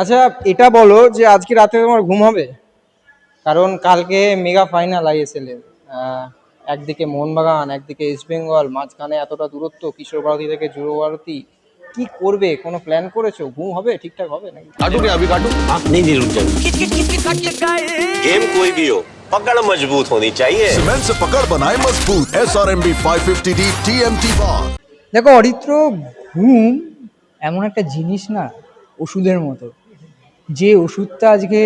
আচ্ছা, এটা বলো যে আজকে রাতে তোমার ঘুম হবে? কারণ কালকে মেগা ফাইনাল আইএসএল এর। একদিকে মোহনবাগান, একদিকে ইস্ট বেঙ্গল, মাঝখানে এতটা দূরত্ব কিশোর ভারতী থেকে যুব ভারতী। কি করবে? কোনো প্ল্যান করেছো? ঘুম হবে? ঠিকঠাক হবে নাকি? काटू क्या अभी काटू? आप नहीं रुक जाओ। गेम कोई भी हो, पकड़ मजबूत होनी चाहिए। सीमेंट से पकड़ बनाए मजबूत SRMB 550D TMT बार। দেখো অরিত্র, ঘুম এমন একটা জিনিস না, ওষুধের মতো। যে ওষুধটা আজকে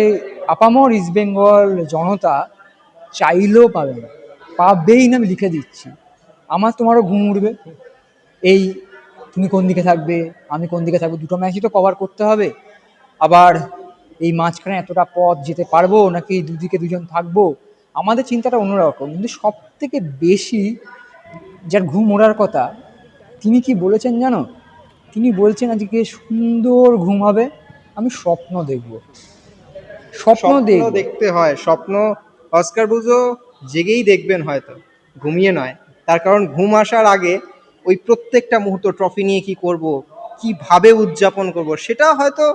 আপামর ইস্ট বেঙ্গল জনতা চাইলেও পাবে না, পাবেই না, আমি লিখে দিচ্ছি। আমার তোমারও ঘুম উঠবে। এই তুমি কোন দিকে থাকবে, আমি কোন দিকে থাকবো, দুটো ম্যাচই তো কভার করতে হবে। আবার এই মাঝখানে এতটা পথ যেতে পারবো নাকি দুদিকে দুজন থাকবো, আমাদের চিন্তাটা অন্যরকম। কিন্তু সব থেকে বেশি যার ঘুম ওড়ার কথা, তিনি কি বলেছেন জানো? তিনি বলছেন আজকে সুন্দর ঘুম হবে, আমি স্বপ্ন দেখব, স্বপ্ন স্বপ্ন দেখব। দেখতে হয়, স্বপ্ন অস্কার ব্রুজো জেগেই দেখবেন, হয়তো ঘুমিয়ে নয়। তার কারণ ঘুম আসার আগে ওই প্রত্যেকটা মুহূর্ত, ট্রফি নিয়ে কি করব, কিভাবে উদযাপন করব, সেটা হয়তো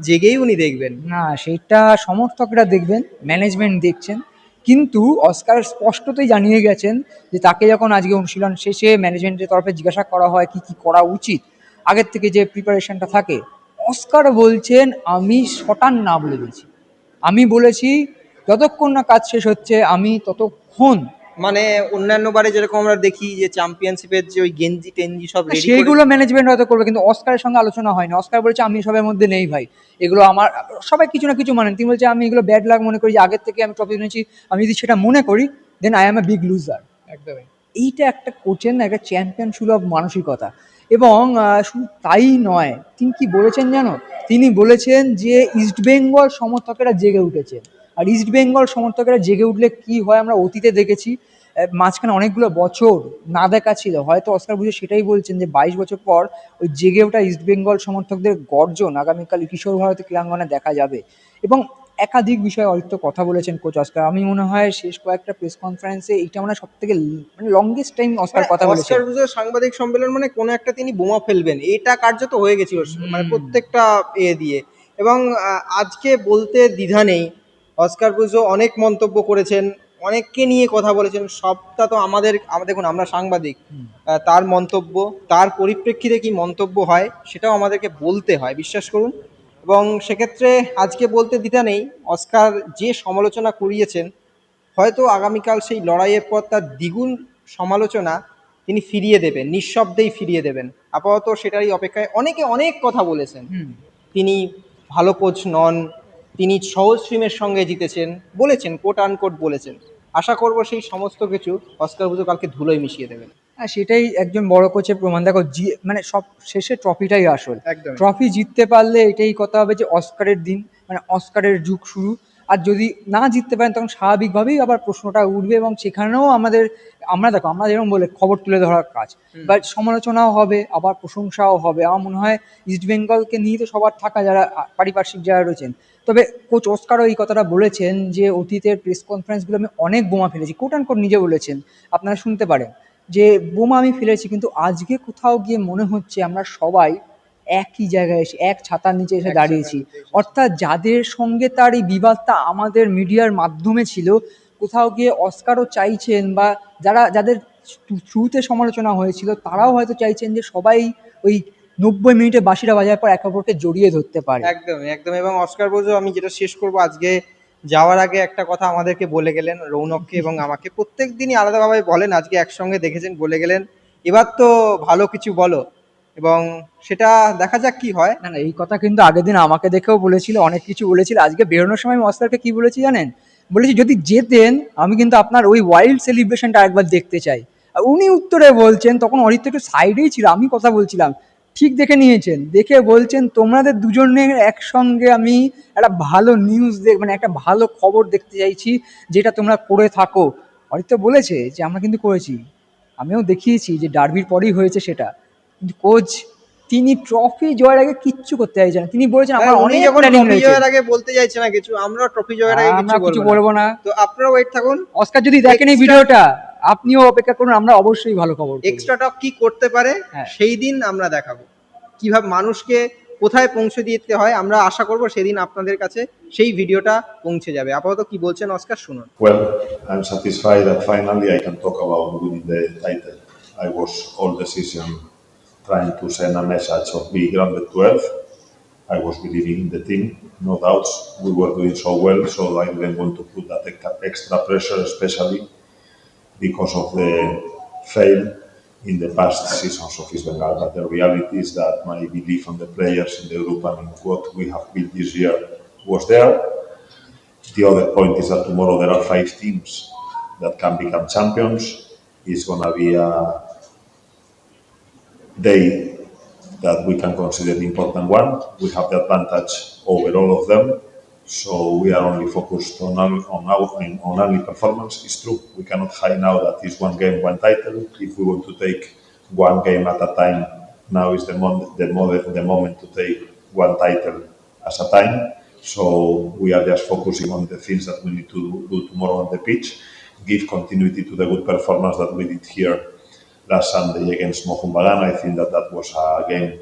জেগেই উনি দেখবেন। না, সেটা সমর্থকরা দেখবেন, ম্যানেজমেন্ট দেখছেন। কিন্তু অস্কার স্পষ্টতই জানিয়ে গেছেন যে তাকে যখন আজকে অনুশীলন শেষে ম্যানেজমেন্টের তরফে জিজ্ঞাসা করা হয় কি কি করা উচিত, আগের থেকে যে প্রিপারেশনটা থাকে, অস্কার বলছেন আমি শটান না বলে দিয়েছি। আমি বলেছি যতক্ষণ না কাজ শেষ হচ্ছে আমি ততক্ষণ। মানে অন্যান্য বারে যেরকম আমরা দেখি যে চ্যাম্পিয়নশিপের যে ওই গেঞ্জি টেঞ্জি সব রেডি করে, সেইগুলো ম্যানেজমেন্ট হয়তো করবে, কিন্তু অস্কারের সঙ্গে আলোচনা হয়নি। অস্কার বলেছে আমি এসবের মধ্যে নেই ভাই, এগুলো আমার, সবাই কিছু না কিছু মানেন। তিনি বলছে আমি এগুলো ব্যাড লাক মনে করি, যে আগের থেকে আমি ট্রফি নিয়েছি, আমি যদি সেটা মনে করি then I am a big loser. একদমই। এইটা একটা কোচের না, একটা চ্যাম্পিয়ন সুলভ মানসিকতা। এবং শুধু তাই নয়, তিনি কি বলেছেন জানো? তিনি বলেছেন যে ইস্টবেঙ্গল সমর্থকেরা জেগে উঠেছে। আর ইস্টবেঙ্গল সমর্থকেরা জেগে উঠলে কি হয় আমরা অতীতে দেখেছি। মাঝখানে অনেকগুলো বছর না দেখা ছিল, হয়তো অস্কার বুঝে সেটাই বলছেন যে 22 বছর পর ওই জেগে ওঠা ইস্টবেঙ্গল সমর্থকদের গর্জন আগামীকাল কিশোর ভারতী ক্রীড়াঙ্গনে দেখা যাবে। এবং একাধিক বিষয়ে অরিত্র কথা বলেছেন কোচ অস্কার। আমি মনে হয় শেষ কয়েকটা প্রেস কনফারেন্সে এইটা মানে সব থেকে মানে লংগেস্ট টাইম অস্কার কথা বলেছেন। অস্কার ব্রুজোর সাংবাদিক সম্মেলন মানে কোনো একটা তিনি বোমা ফেলবেন, এটা কার্যত হয়ে গেছিল মানে প্রত্যেকটা দিয়ে। এবং আজকে বলতে দ্বিধা নেই, অস্কার ব্রুজো অনেক মন্তব্য করেছেন, অনেককে নিয়ে কথা বলেছেন। সবটা তো আমাদের দেখুন, আমরা সাংবাদিক, তার মন্তব্য, তার পরিপ্রেক্ষিতে কি মন্তব্য হয় সেটাও আমাদেরকে বলতে হয়, বিশ্বাস করুন। এবং সেক্ষেত্রে আজকে বলতে দ্বিধা নেই, অস্কার যে সমালোচনা করিয়েছেন, হয়তো আগামীকাল সেই লড়াইয়ের পর তার দ্বিগুণ সমালোচনা তিনি ফিরিয়ে দেবেন, নিঃশব্দেই ফিরিয়ে দেবেন। আপাতত সেটারই অপেক্ষায়। অনেকে অনেক কথা বলেছেন, তিনি ভালো কোচ নন, তিনি সহজ স্ট্রিমের সঙ্গে জিতেছেন, বলেছেন, কোট আনকোট বলেছেন। আশা করব সেই সমস্ত কিছু অস্কার ব্রুজো কালকে ধুলোয় মিশিয়ে দেবেন। হ্যাঁ, সেটাই একজন বড় কোচের প্রমাণ। দেখো মানে সব শেষে ট্রফিটাই আসল। একদম। ট্রফি জিততে পারলে এটাই কথা হবে যে অস্কারের দিন, মানে অস্কারের যুগ শুরু। আর যদি না জিততে পারেন তখন স্বাভাবিকভাবেই আবার প্রশ্নটা উঠবে, এবং সেখানেও আমরা দেখো, আমরা যেরকম বলে খবর তুলে ধরার কাজ, বাট সমালোচনাও হবে, আবার প্রশংসাও হবে। আমার মনে হয় ইস্ট বেঙ্গলকে নিয়ে তো সবার থাকা, যারা পারিপার্শ্বিক যারা রয়েছেন। তবে কোচ অস্কারও এই কথাটা বলেছেন যে অতীতের প্রেস কনফারেন্সগুলো আমি অনেক বোমা ফেলেছি, কোট অ্যান্ড কোট নিজে বলেছেন, আপনারা শুনতে পারেন যে বোমা আমি ফেলেছি, কিন্তু আজকে কোথাও গিয়ে মনে হচ্ছে আমরা সবাই একই জায়গায় এসে এক ছাতার নিচে এসে দাঁড়িয়েছি। অর্থাৎ যাদের সঙ্গে তার এই বিবাদটা আমাদের মিডিয়ার মাধ্যমে ছিল, কোথাও গিয়ে অস্কারও চাইছেন, বা যাদের থ্রুতে সমালোচনা হয়েছিল তারাও হয়তো চাইছেন যে সবাই ওই 90 মিনিটে বাঁশিটা বাজার পর একে অপরকে জড়িয়ে ধরতে পারে। একদম একদম। এবং অস্কার ব্রুজো, আমি যেটা শেষ করব, আজকে যাওয়ার আগে একটা কথা আমাদেরকে বলে গেলেন, রৌনককে এবং আমাকে। প্রত্যেক দিনই আলাদাভাবে বলেন, আজকে একসঙ্গে দেখেছেন, বলে গেলেন এবার তো ভালো কিছু বলো। এবং সেটা দেখা যাক কি হয়। না না, এই কথা কিন্তু আগের দিন আমাকে দেখেও বলেছিল, অনেক কিছু বলেছিল। আজকে বেরোনোর সময় আমি অস্কারকে কি বলেছি জানেন? বলেছি যদি জেতেন আমি কিন্তু আপনার ওই ওয়াইল্ড সেলিব্রেশনটা একবার দেখতে চাই। আর উনি উত্তরে বলছেন, তখন অরিত্র একটু সাইডেই ছিল, আমি কথা বলছিলাম, ঠিক দেখে নিয়েছেন, দেখে বলছেন তোমাদের দুজনের একসঙ্গে আমি একটা ভালো নিউজ মানে একটা ভালো খবর দেখতে চাইছি, যেটা তোমরা করে থাকো। অরিত্র বলেছে যে আমরা কিন্তু করেছি, আমিও দেখিয়েছি যে ডার্বির পরেই হয়েছে সেটা। কিন্তু কোচ, তিনি ট্রফি জয়ের আগে কিচ্ছু করতে চাইছেন না। তিনি বলেছেন হ্যাঁ, আমার উনি অনেক যখন প্ল্যানিং ট্রফি রয়েছে। জয়ের আগে বলতে চাইছে না কিছু, আমরা ট্রফি জয়ের আগে আমরা কিছু কিছু বলবো না। তো আপনারা ওয়েট থাকুন। অস্কার যদি দেখেন এই ভিডিওটা, আপনিও অপেক্ষা করুন, আমরা অবশ্যই ভালো খবর করব। এক্সট্রা টক কি করতে পারে হ্যাঁ। সেই দিন আমরা দেখাবো, কিভাবে মানুষকে কোথায় পৌঁছে দিতে হয় আমরা আশা করব সেদিন আপনাদের কাছে সেই ভিডিওটা পৌঁছে যাবে। আপাতত কি বলছেন অস্কার শুনুন। Well, I'm satisfied that finally I can talk about winning the title. I was all the season trying to send a message of being grounded 12. I was believing in the team, no doubts. We were doing so well, so I didn't want to put that extra pressure, especially because of the fail in the past seasons of East Bengal. But the reality is that my belief on the players in the group and in what we have built this year was there. The other point is that tomorrow there are 5 teams that can become champions. It's going to be a day that we can consider the important one. We have the advantage over all of them, so we are only focused on only performance. It's true, we cannot hide now that it's one game, one title. If we want to take one game at a time, now is the moment to take one title as a time. So we are just focusing on the things that we need to do tomorrow on the pitch, give continuity to the good performance that we did here last Sunday against Mohun Bagan. I think that was a game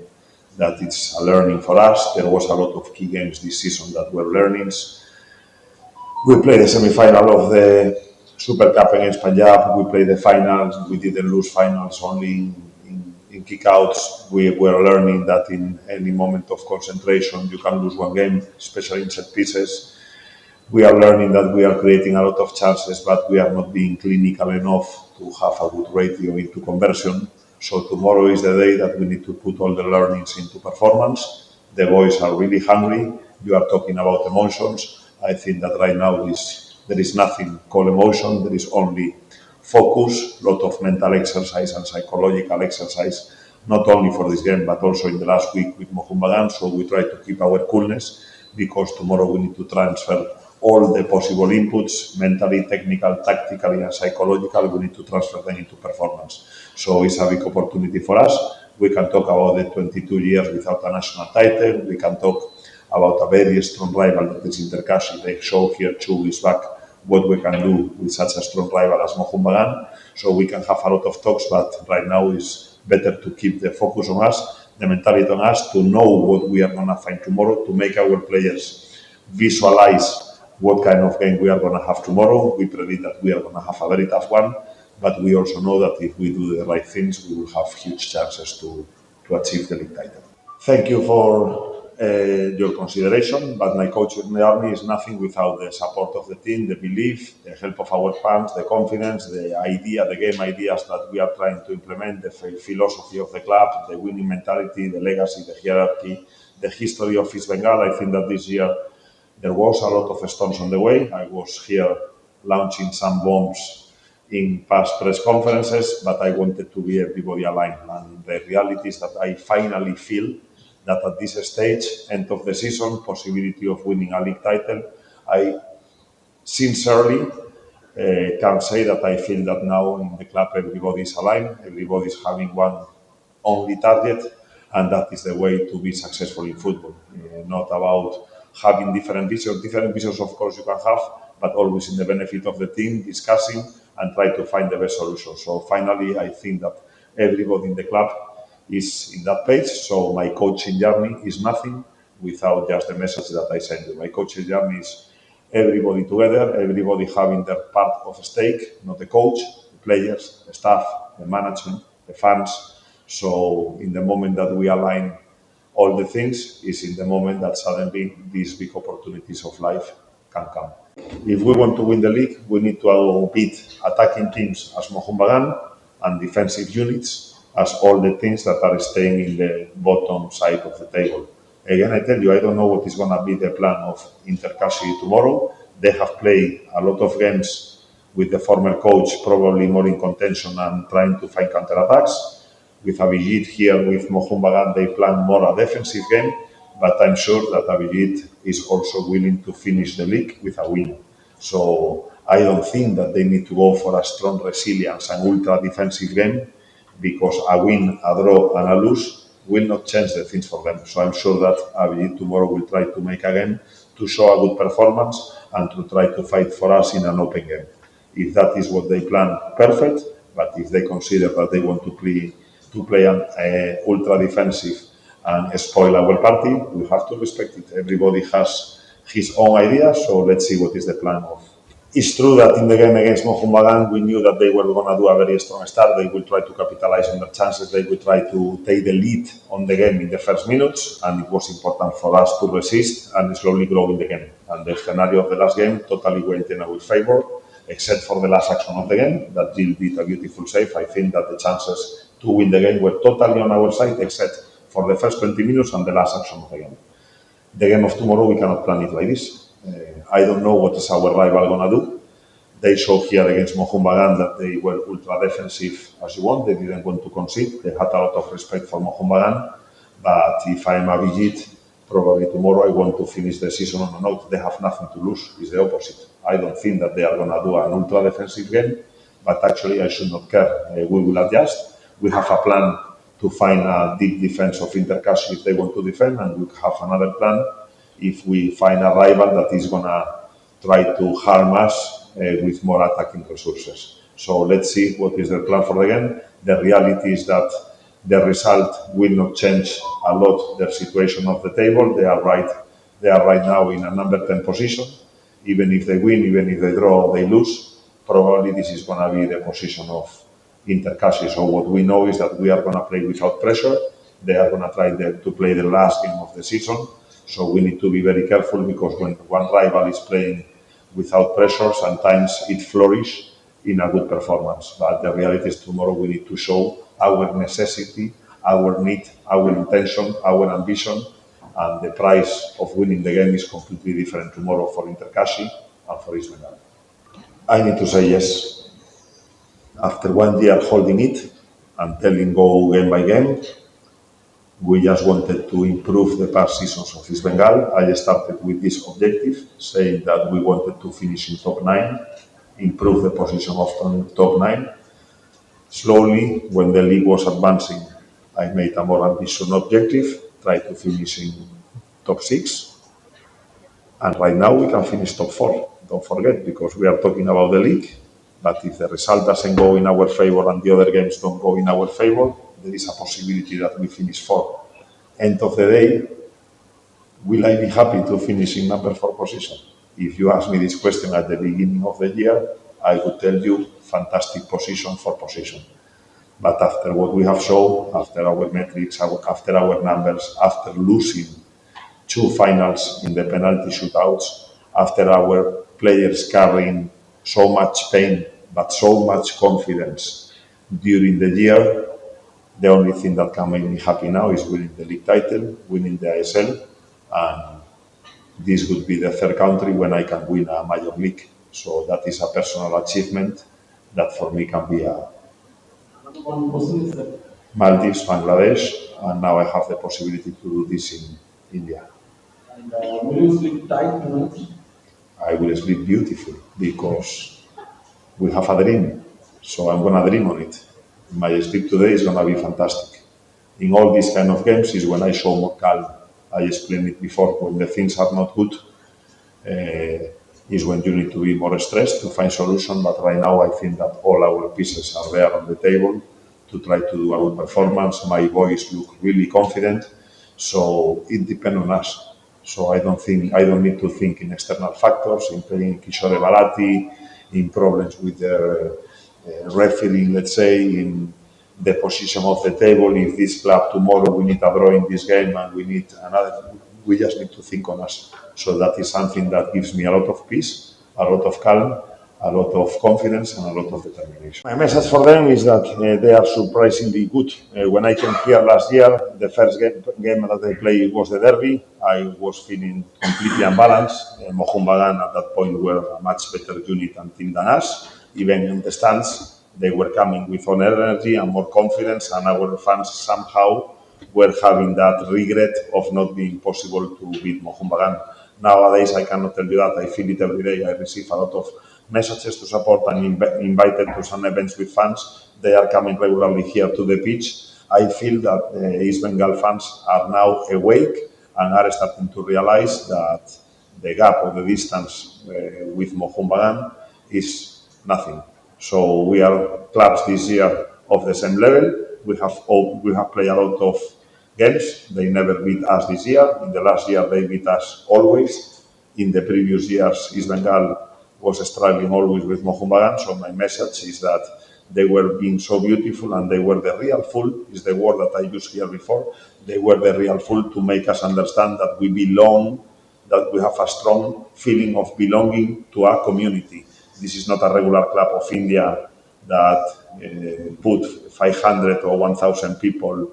that it's a learning for us. There was a lot of key games this season that were learnings. We played the semi-final of the Super Cup against Punjab. We played the finals. We didn't lose finals only in kickouts. We were learning that in any moment of concentration you can lose one game, especially in set pieces. We are learning that we are creating a lot of chances, but we are not being clinical enough to have a good ratio into conversion. So tomorrow is the day that we need to put all the learnings into performance. The boys are really hungry. You are talking about emotions. I think that right now there is nothing called emotion. There is only focus, a lot of mental exercise and psychological exercise, not only for this game, but also in the last week with Mohun Bagan. So we try to keep our coolness, because tomorrow we need to transfer all the possible inputs, mentally, technical, tactically, and psychological. We need to transfer them into performance. So it's a big opportunity for us. We can talk about the 22 years without a national title. We can talk about a very strong rival that is Intercashi. They show here 2 weeks back what we can do with such a strong rival as Mohun Bagan. So we can have a lot of talks, but right now it's better to keep the focus on us, the mentality on us, to know what we are going to find tomorrow, to make our players visualize what kind of game we are going to have tomorrow. We predict that we are going to have a very tough one, but we also know that if we do the right things, we will have huge chances to achieve the league title. Thank you for your consideration, but my coaching journey is nothing without the support of the team, the belief, the help of our fans, the confidence, the idea, the game ideas that we are trying to implement, the philosophy of the club, the winning mentality, the legacy, the hierarchy, the history of East Bengal. I think that this year there was a lot of storms on the way. I was here launching some bombs in past press conferences, but I wanted to be everybody aligned. And the reality is that I finally feel that at this stage, end of the season, possibility of winning a league title, I sincerely can say that I feel that now in the club everybody is aligned, everybody is having one only target, and that is the way to be successful in football. Not about having different visions. Different visions, of course, you can have, but always in the benefit of the team, discussing and try to find the best solution. So finally, I think that everybody in the club is in that page. So my coaching journey is nothing without just the message that I send you. My coaching journey is everybody together, everybody having their part of stake, not the coach, the players, the staff, the management, the fans. So in the moment that we align all the things is in the moment that suddenly these big opportunities of life can come. If we want to win the league, we need to beat attacking teams as Mohun Bagan and defensive units as all the teams that are staying in the bottom side of the table. Again, I tell you, I don't know what is going to be the plan of Intercashi tomorrow. They have played a lot of games with the former coach, probably more in contention and trying to find counterattacks. With Abhijit here with Mohun Bagan, they plan more a defensive game, but I'm sure that Abhijit is also willing to finish the league with a win. So I don't think that they need to go for a strong resilience and ultra defensive game, because a win, a draw, and a lose will not change the things for them. So I'm sure that Abhijit tomorrow will try to make a game to show a good performance and to try to fight for us in an open game. If that is what they plan, perfect. But if they consider that they want to play an ultra defensive and spoil our party. We have to respect it. Everybody has his own idea, so let's see what is the plan of. It's true that in the game against Mohun Bagan, we knew that they were going to do a very strong start. They will try to capitalize on their chances. They will try to take the lead on the game in the first minutes, and it was important for us to resist and slowly grow in the game. And the scenario of the last game totally went in our favor, except for the last action of the game, that Jill did a beautiful save. I think that the chances to win the game were totally on our side, except for the first 20 minutes and the last action of the game. The game of tomorrow, we cannot plan it like this. I don't know what is our rival going to do. They showed here against Mohun Bagan that they were ultra defensive as you want. They didn't want to concede. They had a lot of respect for Mohun Bagan. But if I'm a Vigit, probably tomorrow I want to finish the season on a note. They have nothing to lose. It's the opposite. I don't think that they are going to do an ultra defensive game, but actually I should not care. We will adjust. We have a plan to find a deep defense of Intercash if they want to defend, and we have another plan if we find a rival that is going to try to harm us with more attacking resources. So let's see what is the plan for the game. The reality is that the result will not change a lot their situation of the table. They are right now in a number 10 position. Even if they win, even if they draw or they lose, probably this is going to be the position of Intercash. So what we know is that we are going to play without pressure. They are going to try to play the last game of the season. So we need to be very careful, because when one rival is playing without pressure, sometimes it flourishes in a good performance. But the reality is tomorrow we need to show our necessity, our need, our intention, our ambition, and the price of winning the game is completely different tomorrow for Intercash and for East Bengal. I need to say yes. After 1 year holding it and telling go game by game, we just wanted to improve the past seasons of East Bengal. I started with this objective, saying that we wanted to finish in top 9, improve the position of top 9. Slowly, when the league was advancing, I made a more ambitious objective, try to finish in top 6. And right now we can finish top 4. Don't forget, because we are talking about the league. But if the result doesn't go in our favor and the other games don't go in our favor, there is a possibility that we finish 4. End of the day, will I be happy to finish in number 4 position? If you ask me this question at the beginning of the year, I would tell you fantastic position for position. But after what we have shown, after our metrics, after our numbers, after losing 2 finals in the penalty shootouts, after our players carrying so much pain but so much confidence during the year, the only thing that can make me happy now is winning the league title, winning the ISL, and this would be the 3rd country when I can win a major league. So that is a personal achievement that for me can be a Maldives, Bangladesh, and now I have the possibility to do this in India. And will you sleep tight tonight? I will sleep beautifully because we have a dream. So I'm going to dream on it. My sleep today is going to be fantastic. In all these kind of games is when I show more calm. I explained it before. When the things are not good, is when you need to be more stressed to find solution. But right now I think that all our pieces are there on the table to try to do our performance. My boys look really confident. So it depends on us. So I don't need to think in external factors, in playing Kishore Bharati, in problems with the refereeing, let's say, in the position of the table. If this club tomorrow we need a draw in this game and we need another, we just need to think on us. So that is something that gives me a lot of peace, a lot of calm, a lot of confidence and a lot of determination. My message for them is that they are surprisingly good. When I came here last year, the first game that I played was the Derby. I was feeling completely unbalanced. Mohun Bagan at that point were a much better unit and team than us. Even in the stands, they were coming with more energy and more confidence, and our fans somehow were having that regret of not being possible to beat Mohun Bagan. Nowadays, I cannot tell you that. I feel it every day. I receive a lot of messages to support and invited to some events with fans. They are coming regularly here to the pitch. I feel that the East Bengal fans are now awake and are starting to realize that the gap or the distance with Mohun Bagan is nothing. So we are clubs this year of the same level. We have played a lot of games. They never beat us this year. In the last year, they beat us always. In the previous years, East Bengal was struggling always with Mohun Bagan. So my message is that they were being so beautiful, and they were the real fool, is the word that I used here before. They were the real fool to make us understand that we belong, that we have a strong feeling of belonging to our community. This is not a regular club of India that put 500 or 1,000 people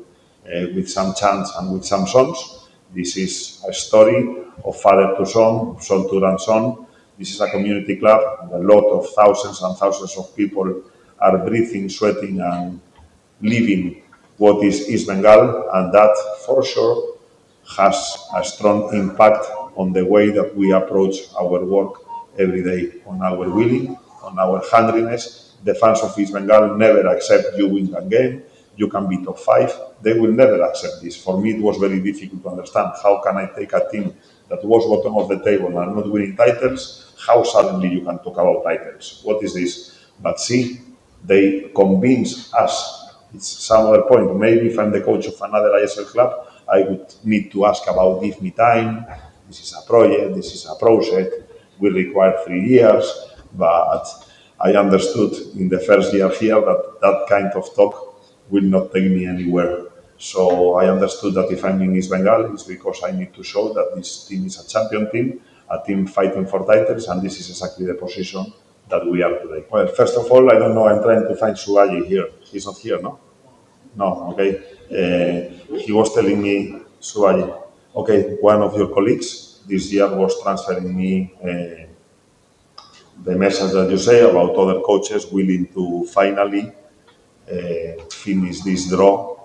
with some chants and with some songs. This is a story of father to son, son to grandson. This is a community club. A lot of thousands and thousands of people are breathing, sweating, and living what is East Bengal, and that for sure has a strong impact on the way that we approach our work every day, on our willing, on our hungriness. The fans of East Bengal never accept you win a game, you can be top 5. They will never accept this. For me, it was very difficult to understand how can I take a team that was bottom of the table and not winning titles, how suddenly you can talk about titles. What is this? But see, they convince us. It's some other point. Maybe if I'm the coach of another ISL club, I would need to ask about give me time. This is a project, this is a project, will require 3 years. But I understood in the first year here that that kind of talk will not take me anywhere. So I understood that if I'm in East Bengal, it's because I need to show that this team is a champion team, a team fighting for titles, and this is exactly the position that we are today. Well, first of all, I don't know, I'm trying to find Suaji here. He's not here, no? No, okay. He was telling me, Suaji, okay, one of your colleagues this year was transferring me the message that you say about other coaches willing to finally finish this draw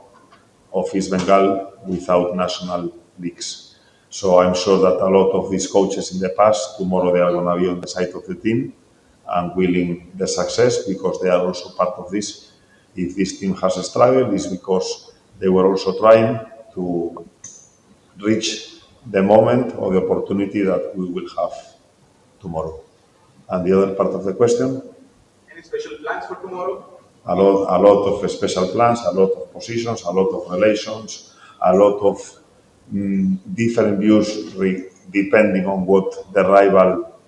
of East Bengal without national leagues. So I'm sure that a lot of these coaches in the past, tomorrow they are going to be on the side of the team and willing the success because they are also part of this. If this team has a struggle, it's because they were also trying to reach the moment or the opportunity that we will have tomorrow. And the other part of the question? Any special plans for tomorrow? A lot of special plans, a lot of positions, a lot of relations, a lot of different views depending on what the rival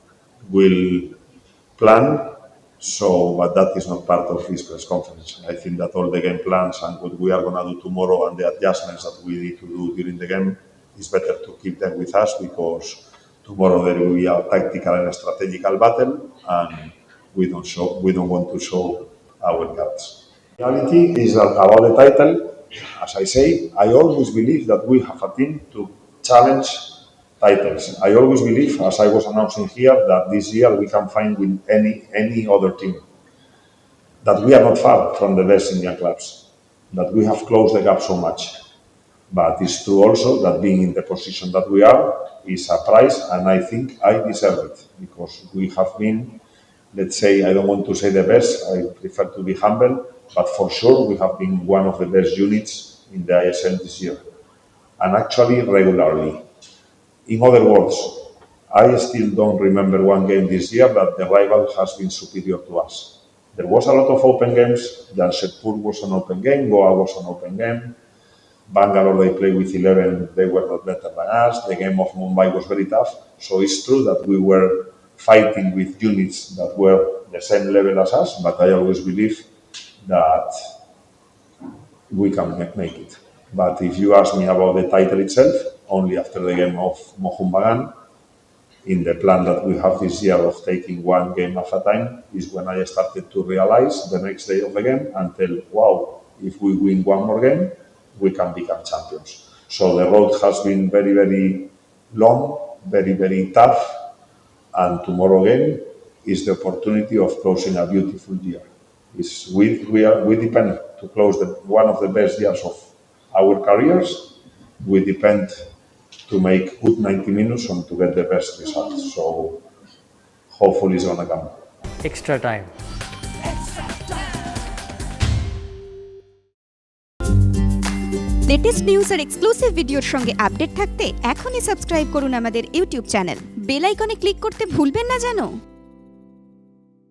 will plan. So, but that is not part of this press conference. I think that all the game plans and what we are going to do tomorrow and the adjustments that we need to do during the game is better to keep them with us because tomorrow there will be a tactical and a strategical battle, and we don't want to show our cards. Reality is that about the title, as I say, I always believe that we have a team to challenge titles. I always believe, as I was announcing here, that this year we can find with any other team. That we are not far from the best Indian clubs. That we have closed the gap so much. But it's true also that being in the position that we are is a prize, and I think I deserve it because we have been, let's say, I don't want to say the best, I prefer to be humble, but for sure we have been one of the best units in the ISL this year. And actually regularly. In other words, I still don't remember one game this year that the rival has been superior to us. There was a lot of open games. Jamshedpur was an open game, Goa was an open game. Bangalore, they played with 11, they were not better than us. The game of Mumbai was very tough. So it's true that we were fighting with units that were the same level as us, but I always believe that we can make it. But if you ask me about the title itself, only after the game of Mohun Bagan, in the plan that we have this year of taking one game at a time, is when I started to realize the next day of the game and tell, wow, if we win one more game, we can become champions. So the road has been very, very long, very, very tough, and tomorrow again is the opportunity of closing a beautiful year. We depend to close one of the best years of our careers. We depend to make good 90 minutes and to get the best results. So hopefully it's going to come. Extra time. Latest news আর exclusive ভিডিওর সঙ্গে update থাকতে এখনই subscribe করুন আমাদের YouTube channel. Bell আইকনে click করতে ভুলবেন না যেন।